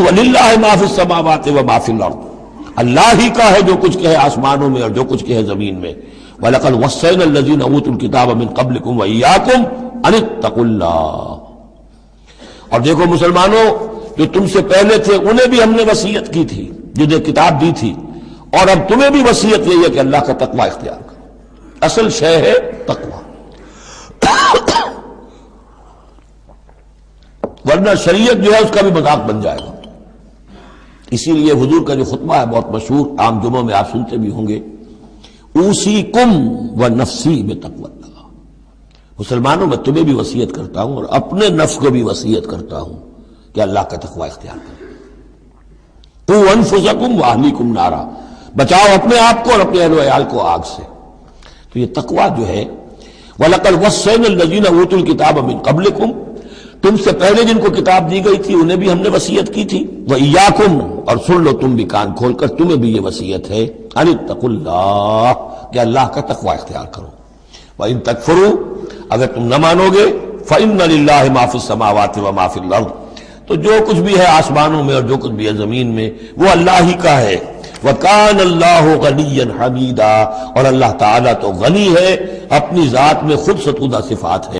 وَلِلَّهِ مَا فِي السَّمَاوَاتِ وَمَا فِي الْأَرْضِ، اللہ ہی کا ہے جو کچھ کہ ہے آسمانوں میں اور جو کچھ کہ ہے زمین میں. وَلَقَدْ وَصَّيْنَا الَّذِينَ أُوتُوا الْكِتَابَ مِنْ قَبْلِكُمْ وَإِيَّاكُمْ أَنِ اتَّقُوا اللَّهَ. اور دیکھو مسلمانوں، جو تم سے پہلے تھے انہیں بھی ہم نے وصیت کی تھی، جنہیں کتاب دی تھی، اور اب تمہیں بھی وصیت یہی ہے کہ اللہ کا تقوی اختیار کرو. اصل شے ہے تقوی، ورنہ شریعت جو ہے اس کا بھی مذاق بن جائے گا. اسی لیے حضور کا جو خطبہ ہے بہت مشہور، عام جمعوں میں آپ سنتے بھی ہوں گے، اوصیکم ونفسی بتقوی اللہ. مسلمانوں میں تمہیں بھی وصیت کرتا ہوں اور اپنے نفس کو بھی وصیت کرتا ہوں کہ اللہ کا تقوی اختیار کرو. قوا انفسکم واہلیکم نارا، بچاؤ اپنے آپ کو اور اپنے اہل و عیال کو آگ سے. تو یہ تقوی جو ہے، وَلَقَدْ وَصَّيْنَا الَّذِينَ أُوتُوا الْكِتَابَ مِنْ قَبْلِكُمْ، تم سے پہلے جن کو کتاب دی گئی تھی انہیں بھی ہم نے وصیت کی تھی. وَإِيَّاكُمْ، اور سن لو تم بھی کان کھول کر، تمہیں بھی یہ وصیت ہے، أَنِ اتَّقُوا اللَّهَ، کہ اللہ کا تقوی اختیار کرو. وَإِن تَكْفُرُوا، اگر تم نہ مانو گے، فَإِنَّ لِلَّهِ مَا فِي السَّمَاوَاتِ وَمَا فِي الْأَرْضِ، تو جو کچھ بھی ہے آسمانوں میں اور جو کچھ بھی ہے زمین میں وہ اللہ ہی کا ہے. وَكَانَ اللَّهُ غَنِيًّا حَمِيدًا، اور اللہ تعالیٰ تو غنی ہے، اپنی ذات میں خود ستودہ صفات ہے.